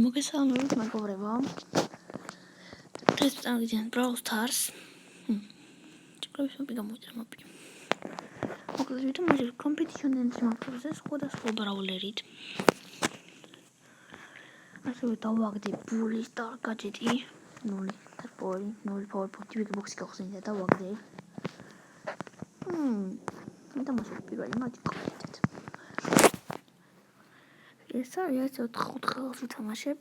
მოგესალმებით მეგობრებო. დღეს წავიდეთ Brawl Stars. ჩქრები გამოვიდა მაპი. მოკლედ ვიდეო მოდი competition dance მაპზე სხვადასხვა ბრაულერით. ასევე დავაგდე Bully Star gadget-ი 0 power 0 power big box-ი გავხსენდა და დავაგდე. და მოსულ პირველი მატჩი გავხდეთ. ეს არის 4 ხელს ვთამაშებ.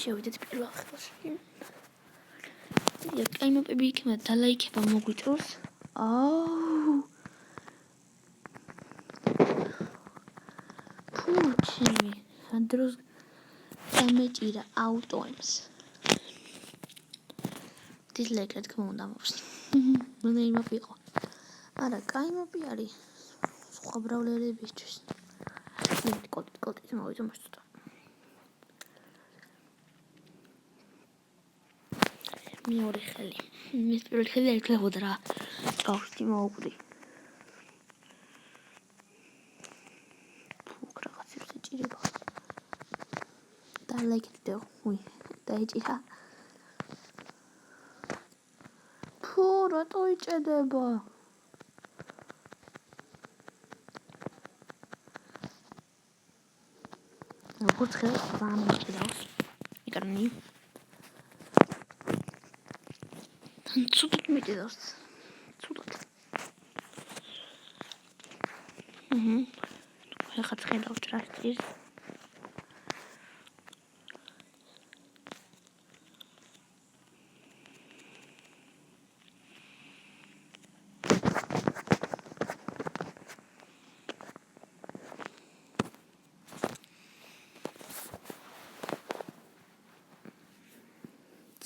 შევიდეთ პირველ ხელში. კაიმოპები იქნება და ლაიქება მოგვიწევს. ფუჩი,ანდროს დამეჭირა აუტოებს. დისლაიქ რა თქმა უნდა მოხსნი. მანე იმაფი იყო. არა, კაიმოპი არის სხვა ბრაულერებისთვის. კოტი მოვიდა მოსწოდა. მეორე ხელი. მის პირველ ხელი ერქლებოდა რა. გავხდი მოვკვდი. ფუქ რაღაცებს ეჭირება. და ლაიქეთო. დაეჭირა. ფუ, რატო იჭედება? როგორც ხელს გამიჭირავს. იკარნი. ცუდად მიჭირავს. ცუდად. ხა ხედავთ რა ის.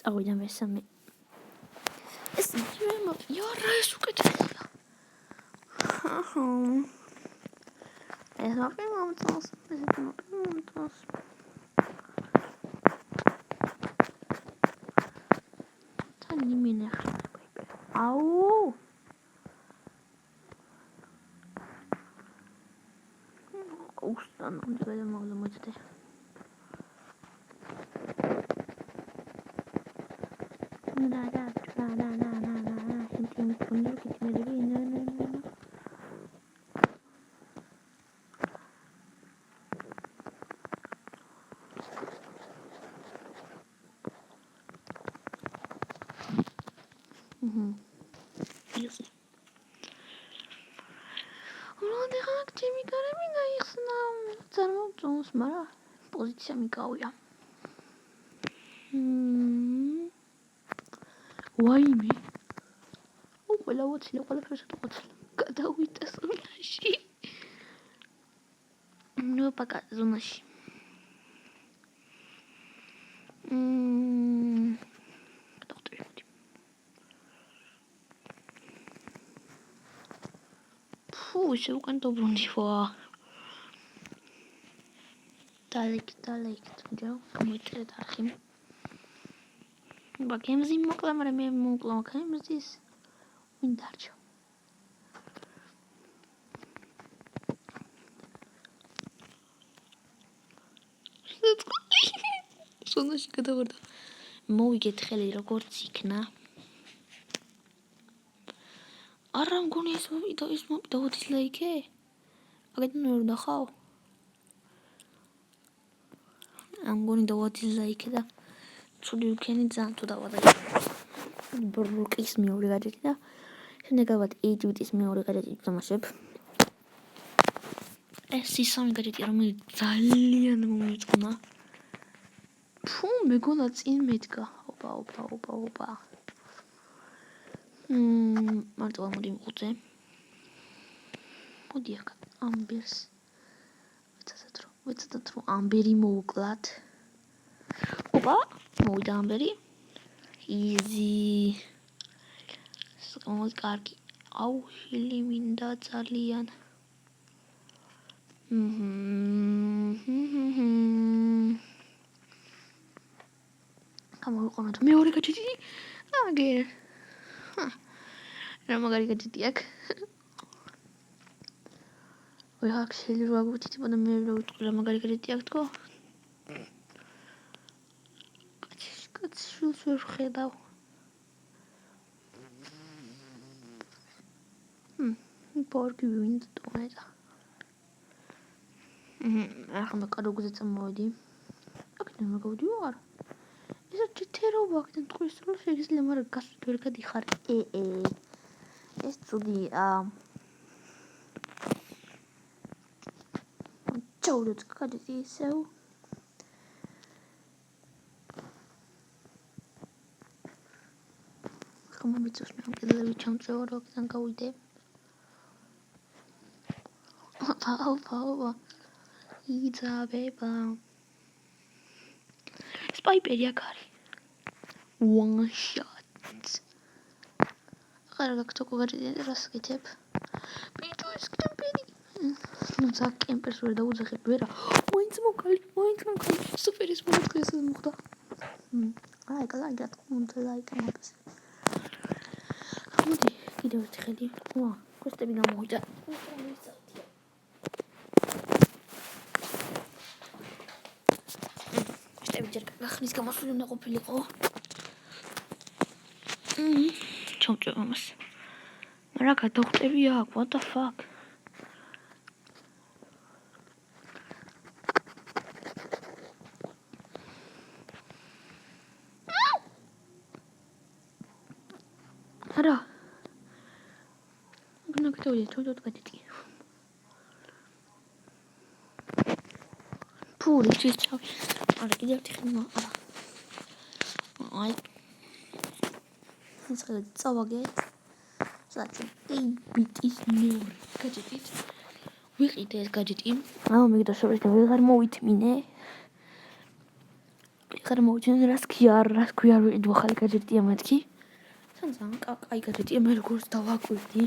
წავიდა მესამე. ეს იარა ეს უკეთესია. ეს მაპი მომწონს. თან იმენა ხარ. აუ. უსტან უნდა მოგდე. მარა პოზიცია მიკავია. ვაიმე. ყველა ვოცილე, ყველაფერს ვუწილე. გადავიდა ზონაში. ნუ პაკა ზონაში. გადავტვირდი. ფუ, ისე უკან დაბრუნდი ვა. Далеко, джо, გამოიწერე არხი. ბაგემზი მოკლა, მაგრამ მე მოკლა, კემზის ვინ დარჩა. სონაში გადავარდა. მოვიგეთ ხელი როგორც იქნა. არა მგონი ეს მოვიდა დისლაიქე. აგეთნ ვერ ნახავ. ამგონი დისლაიქე და ცუდი უკენი ძალიან თუ დავადა. ბრუკის მეორე გადაჭი და შემდეგ ავად 8 ბიტის მეორე გადაჭი ვთამაშებ. ეს ისამი გადაჭი რომელიც ძალიან მომეწყნა. ფუ, მეგონა წინ მედგა. ოპა. მარტო მოდი მიყუთე. მოდი აქ ამბერს. ვეცადოთ რომ ამბერი მოვუკლათ. ოპა, მოვიდა ამბერი. იზი. საკმაოდ კარგი. აუ, ჰილი მინდა ძალიან. გამოვიყენოთ მეორე გადაჭი. აგერ. რა მაგარი გადაჭი აქ. აქ შეიძლება ვაგვითითებოდა მე რა ვიტყვი რა მაგარი გადაჭი აქ თქო. შულს ვერ ხედავ. პორკი ვინდა ტონეტა. ახლა კაროგზე წამოვედი. აქედან რა გავდი ვარ? ესა ჩეთერობა აქედან ტყვის რომ შეიძლება მაგრამ გასვით ვერ გადიხარ. ეს ცუდია. ჩაუდეთ კადეთი ისევ. მომიწევს მე ამ კედლები ჩამწევ რა აქედან გავიდე. Пау. იძაბება. სპაიპერი აქ არის. One shot. ახლა გაქცო გაგიძინე რას გეთებ? ბიჭო ეს კემპერი. თუმცა კემპერს ვერ დაუძახებ ვერა. მაინც მოკალი. სუპერ ის მოხდეს მოხდა. აი კალაიგად უნდა ლაიკამებს. მოდი კიდევ ერთი ხედი. კოსტები გამოვიდა. ახლის გამოსული უნდა ყოფილიყო. ჩამწევ ამას. რა გადახვდები აქ? What the fuck? არა. გნაკეთოდი, ჩოდოთ გადეთი. ფური ჩისჩავი. არა, კიდევ ერთი ხმა. აი. ეს ხელი წავაგეთ. საჭი 8-ბიტის მეორე გაჯეტით. ვიყიდე ეს გაჯეტი. მიგდა შორის და ვეღარ მოვითმინე. რას ქვია ვიყიდო ახალი გაჯეტია მეთქი. სანძან კაი გაჯეტია მე როგორც დავაკვირდი.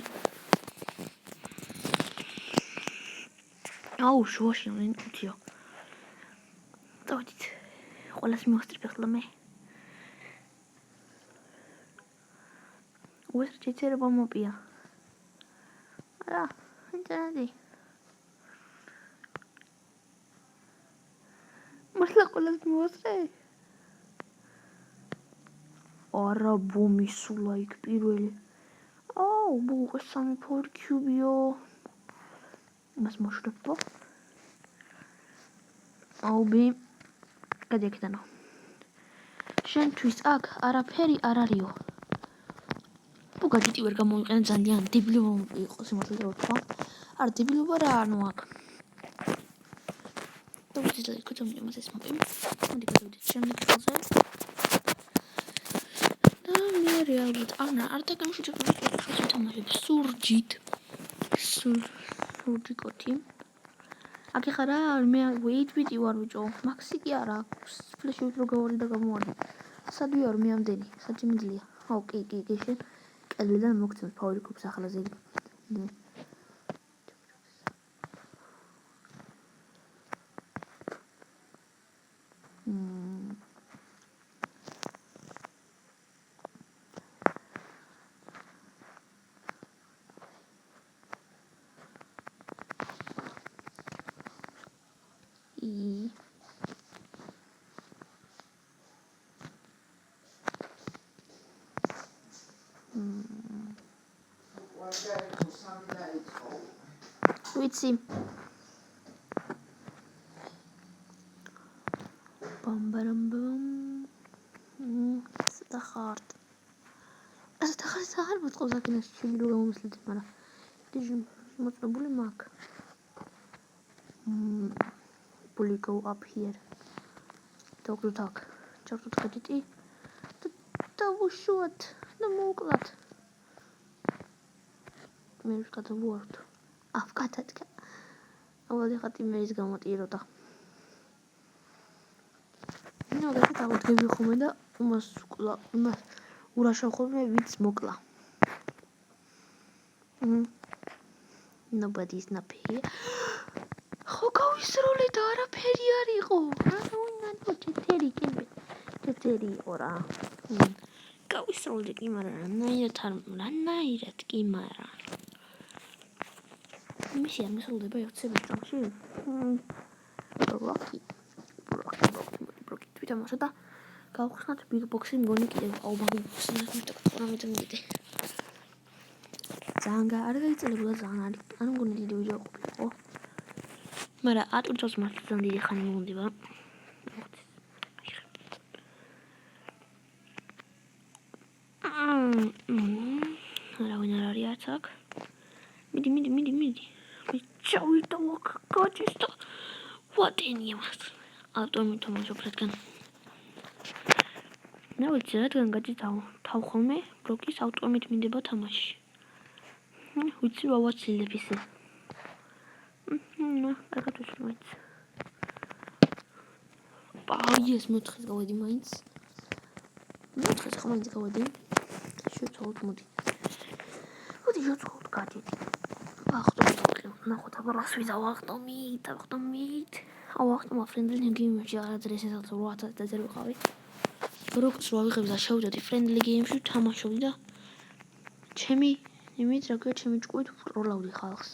აუ შუაში ნინკუთია. დავით. ყველას მივასწრებ ახლა მე. უეს ჩეწერება მოპია. არა, ინტერნეტი. მართლა ყველას მივასწრე? არა ბომისულა იქ პირველი. აუ, ბუყე 3 ფორკიუბიო. მას მოშრებო. აუ ბი გადაიქდანო. შენთვის აქ არაფერი არ არისო. თუ გაჯეტი ვერ გამოიყენე ძალიან დებილობა იყოს იმას რომ თქვა. არ დებილობა რა ანუ აქ. დავიწყე კუთვნილ მას ეს მოპი. მოდი გადავიდეთ შემდეგ ხელზე. და მე რეალურად არ დაგამშვიდობ თამაშებს სურჯით. სურჯიკოთი. აქ ხა რა მე 8-ბიტი ვარ ბიჭო. მაქსი კი არა. ფლეშით რო გავარი და გამოვარდი. სად ვარ მე ამდენი? სად შემიძლია? აუ კი შენ კედლიდან მოგცემს ფავრიკობს ახლა ზეგი. ვიცი. ბამბარამბამ. სტახართ. სტახარ მოწყობს აქინას ჩემი რო გამომისლეთ, მაგრამ დიჟი მოწყებული მაქვს. Will you go up here? Doctor talk. Doctor gadgeti. და უშუალოდ და მოკლათ. მე ვკადავართ. ავკატატკა. ავადი ხათი მე ის გამოტიროდა. ნუ და დავდგები ხოლმე და უმას ურაშავ ხოლმე ვიც მოკლა. Nobody's not here. ხო გავისროლე და არაფერი არ იყო. ანუ ჩეთერი იყო რა. გავისროლე კი მაგრამ რანაირად კი მაგრამ. მისი არ მისულდება ერთსები ჯამში. ბროკი თვითამაშა და გავხსნათ big box-ი მგონი კიდევ აუბანი მეტყვი მიდე. ძალიან არ გაიწელებულა ძალიან არის. ანუ მგონი დიდი ვიდეო ყოფილიყო. მაგრამ ატვირთოს მართლა ძალიან დიდი ხანი მომდება. რა ვინ არის არც აქ? მიდი. ჩავიდა ვაკაჭისტა. ვატენია მას. ავტომატო მოშოფრეთგან. მე ვიცი რადგან გაჭითავ ხოლმე ბროკის ავტომატ მინდება თამაში. ვიცი რა ვაცილებ ისე. კარგად ვიცი. პაიეს მოთხეს გავედი მაინც. მოთხეს ხომ მაინც გავედი. შევცვალოთ მოდი. მოდი შევცვალოთ გაჭიდი. ნახოთ აბა რას ვიზავ ავტომით. ავახტომ friendly game-ში არადრეს ესაც 8000-ზე ვიყავი. როგორც რა ვიღებ და შევდოდი friendly game-ში თამაშობდი და ჩემი იმით რა ჩემი ჭკუით ვროლავდი ხალხს.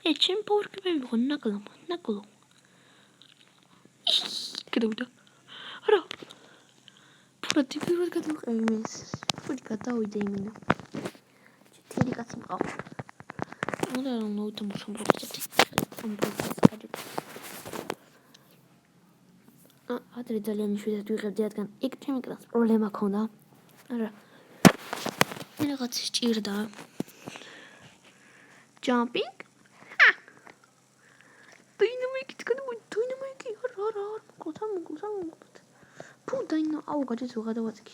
ეს ჩემ პორკები ვიღო ნაკლო. კრებდა. რა? პროტი პირველად გადავყევი მეს. ფუჭი გადავიდე იმინა. ჩეთილი კაცი მყავ. უნდა რომ მოვთამაშო პროტი. ამ პროტს გაჭირ. ადრე ძალიან მშვიდად ვიღებდი რადგან იქ ჩემი კრას პრობლემა ქონდა. არა. რაღაც სჭირდა. Jumping? Dynamite. რა. მოგლოთ. ფუ დაინა აუ გაჭირს ვიღადავაცი.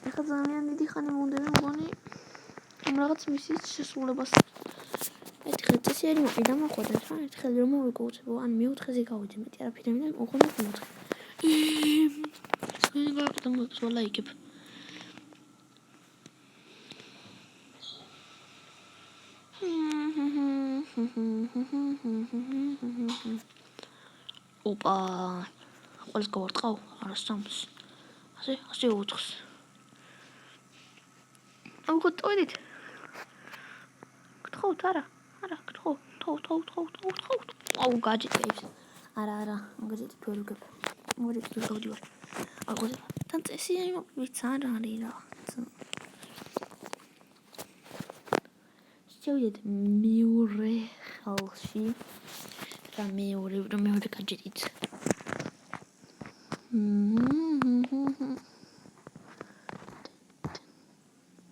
ეხლა ძალიან დიდი ხანი მომდები მგონი ამ რაღაც მისის შესრულებას. ერთხელ წესიერი მოყიდა მოხვდა რა ერთხელ რომ მოვიკუცებო ან მეოთხეზე გავიდი მეტი არაფერი მინდა მოხდა მეოთხე. სულ გაყდა მოწოლა იქებ. ოპა ყველს გავარტყავ არა სამს ასე ოთხს აუ გოტოვით გთხოვთ არა გთხოვ აუ გაჭირებს არა მაგაზე თუ არ ვიგებ მოგიწევ გავდივარ აუ თან წესია იმის არ არის რა შევიდეთ მეორე ხალხში რა მეორე გაჭირით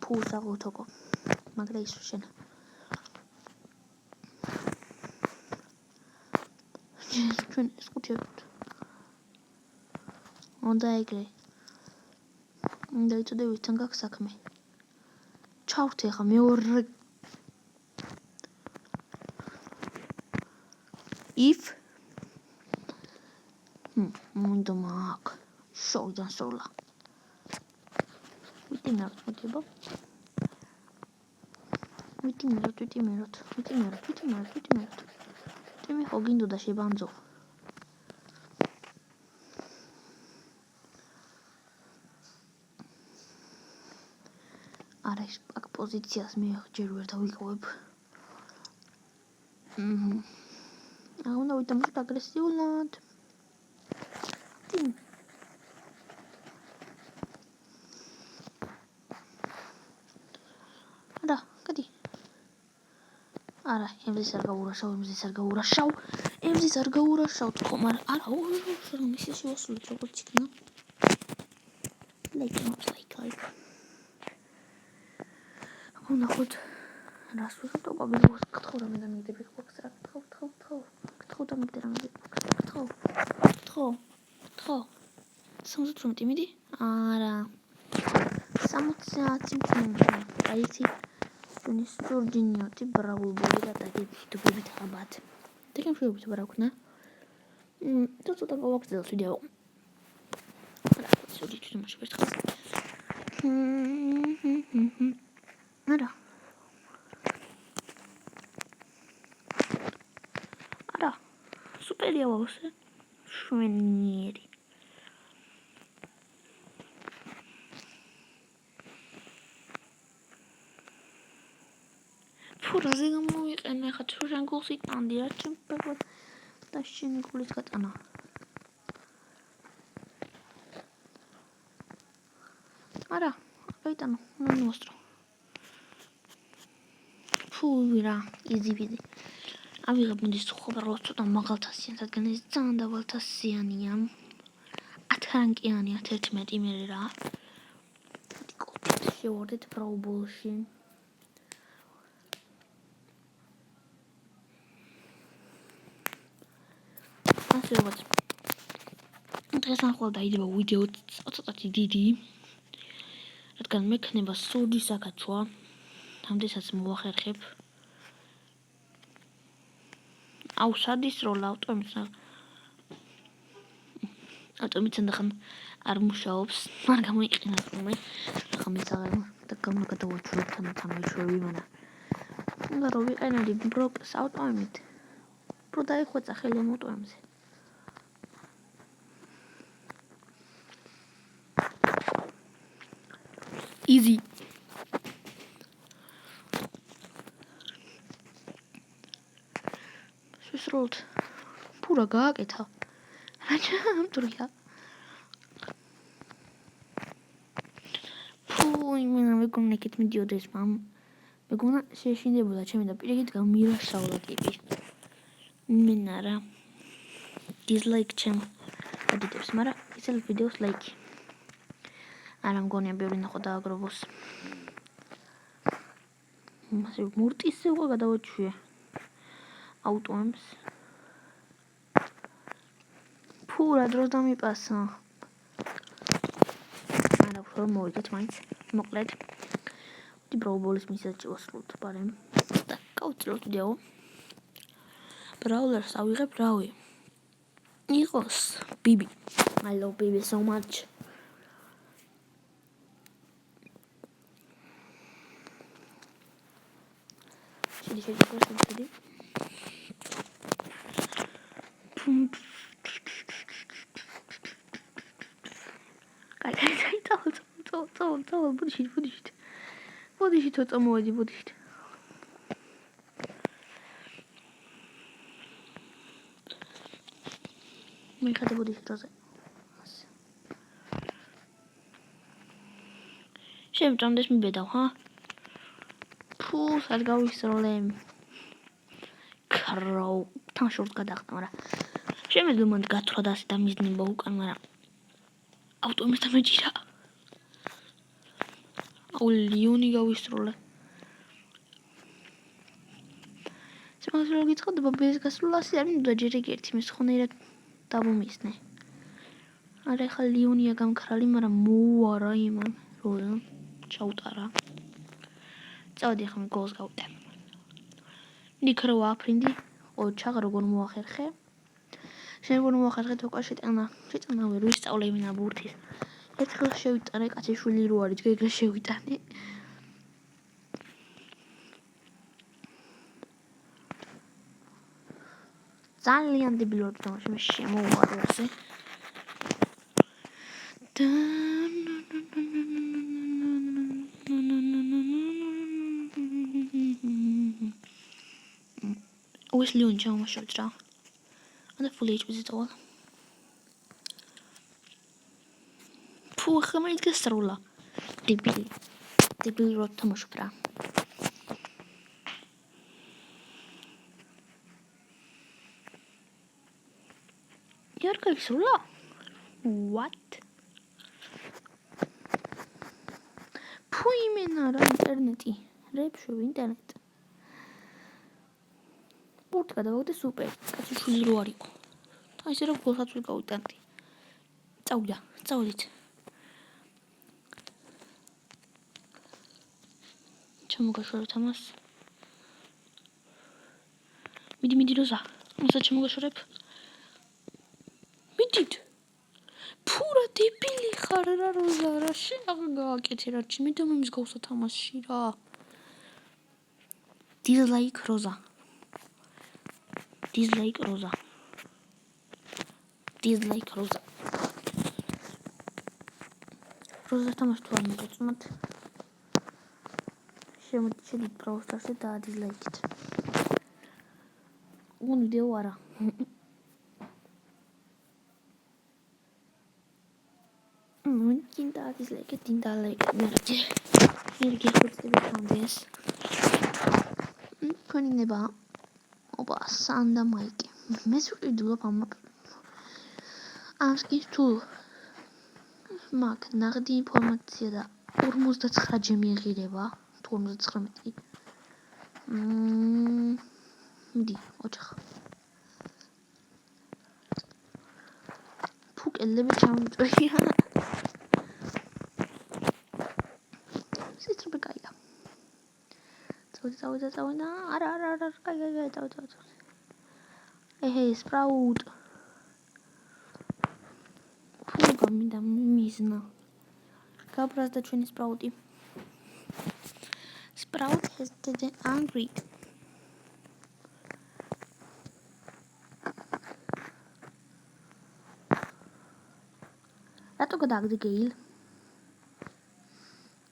ფუსაღუთოკო მაგრა ისო შენ ჩვენ ესკუთებთ უნდა ეგრე უნდა იცოდე ვისთან გაქვს საქმე ჩავრთე ხა მეორე if უნდა მაგ შოვიდან სოლა ვიტიმეროთ ტიმი ხო გინდოდა შებანძო არა ის აქ პოზიციას მე ჯერ ვერ დავიკავებ უნდა ვიტამაშოთ აგრესიულად არა გადი არა ემზის არ გაურაშავ თქო მაგრამ არა მისი შევასრულეთ როგორც იქნა like ნახოთ რას ვიღებ და ყვაბილოს გთხოვ რა მე და მიგდები ხოქს რა გთხოვ და მიგდე რა გთხოვ 78 მიდი არა 60 აიცი ტუნის ჯორჯინიოტი ბრავულბოლი გადაგებთ აბად დაგემ შევებით ბრაუქნა ცოტა გავაგრძელოთ ვიდეო არა სულ თვითონ შევერთ ხალხს არა სუპერია ვავსე შვენიერი ფურაზე გამოვიყენე ხა თუ შენ გულს იტანდი რა ჩემ და შენი გულის გატანა. არა, გაიტანო, უნდა მივასწრო. რა, easy peasy. ავიღებ მოდის ხობრალოს ცოტა მაღალთასიან, რადგან ეს ძალიან დავალთასიანია. 10 რანკიანია 11 მე რა. შევარდეთ ბრაუბოლში. ასე როგორც დღეს ახლა დაიდება ვიდეო ცოტათი დიდი. რადგან მექნება სურდი საკაჩვა. ამდესაც მოვახერხებ. აუ სადის როლა ავტომობილთან ხან არ მუშაობს. არ გამოიყენა ხოლმე. ახლა მეცაღერ და გამოგადავაჩვევ თანათან ვიჩვევი მანა. უნდა რომ ვიყენები ბროკს ავტომობილით. პრო დაიხვეწა ხელი მოტოემზე. easy. შესროლთ. პურა გააკეთა. რა ჩამტრია. იმენა მეგონა იქით მიდიოდეს მამ. მეგონა შეშინდებოდა ჩემი და პირიქით გამირაშალა ტიპი. იმენა რა. dislike ჩემ ადიდებს, მაგრამ ისე ვიდეოს ლაიქი. არა მგონია ბევრი ნახო დააგროვოს. მასე მურტისზე უკვე გადავაჩვიე. ავტომს. ფურა დროს დამიპასა. არა უფრო მოვიდეთ მაინც. მოკლედ. ვდი ბრაუბოლის მისაჭი ვასრულთ პარემ. და გავწილოთ ვიდეო. ბრაულერს ავიღებ რავი. იყოს ბიბი. I love baby so much. შედი პროსტიტი. კაი, წავალ, ბუდიში თო მოვედი ბუდიში. მიხადა ბუდიში დროზე. შემჭამდეს მიბედავ, ჰა? სად გავისროლე. ქრაუ, თან შორტ გადახდა, მაგრამ შემეძლო მანდ გათხრა და ასე დამიზნება უკან, მაგრამ ავტომობილთან მეჭირა. აუ ლიონი გავისროლე. შემოძლო გიწყდება ბეს გასროლა ასე არ მინდოდა ჯერ ერთი მე ხონერად დავუმისნე. არა ხა ლიონია გამქრალი, მაგრამ მოუარა იმან როა ჩაუტარა. წავედი ხომ გოლს გავუტან. ნიკრო აფრინდი, ოჩაღ როგორ მოახერხე. შენ როგორ მოახერხე თქო შეტანა ვერ ვისწავლე მინა ბურთის. ერთხელ შევიტანე კაცეშვილი რო არის, ეგრე შევიტანე. ძალიან დებილოა თამაში მე შემოვარ ასე. Where's Leon John was shot down? On the footage was it all? Poor Hamid Gastrola. Debil wrote Thomas Bra. You're going to what? Puimena interneti. Repsho internet. Put გადავაგდე სუპერ. კაცი შვილი რო არისო. და ისე რომ გოლსაც ვერ გავიტანდი. წავედით. ჩამოგაშორებ ამას. მიდი როზა. მასაც ჩამოგაშორებ. მიდით. ფურა დებილი ხარ რა როზა რა შეაგაკეთე რა ჩემი დომის გავსა თამაში რა. dislike როზა. Dislike Rosa. Rosa თამაშ თუ არ მოგწმოთ. შემოდით ბრაუსტარში და dislike-ით. ვიდეო არა. Dislike din like energy ხურწების ქონინება ოპა სანდა მაიკი მე ვიყიდულობ ამ სკის თუ მაგ ნაღდი ინფორმაცია და 59-ჯერ მიიღირება თუ 59 მიდი ოჩახ ფუკელები ჩამიწვია სიტრბე კაია წავიდა არა კაია წავიდა ეჰე სპრაუტ ფუ გამინდა მიზნა გაბრაზდა ჩვენი სპრაუტი Sprout has the angry. Rato gadagde geil.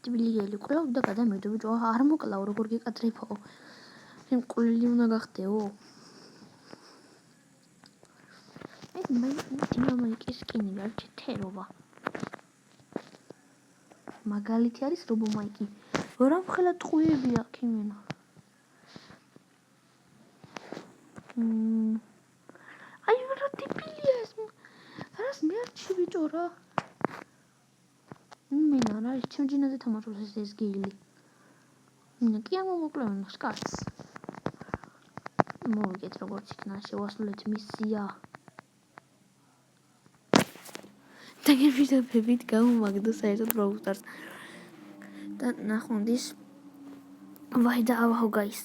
Tibili geil. Qula udda qadame do bijo არ მოკლა როგორ გეკადრებო. იმ ყოლილი უნდა გახდეო. მე დინამიკის სკინი არ ჩეთერობა. მაგალითი არის რობომაიკი. რა მხელა ტყუები აქ იმენა. აი რა ტიპილია ეს. რას მე არ ჩივიჭო რა. მინა რა ის ჩემჯინაზე თამაშობს ეს გეილი. მინა კი ამომოკლევენ სკაც. მოვიგეთ როგორც იქნა შევასრულეთ მისია. დაგებიდებით გამომაგდო საერთოდ Brawl Stars. და ნახვამდის ვაი და ავაჰო guys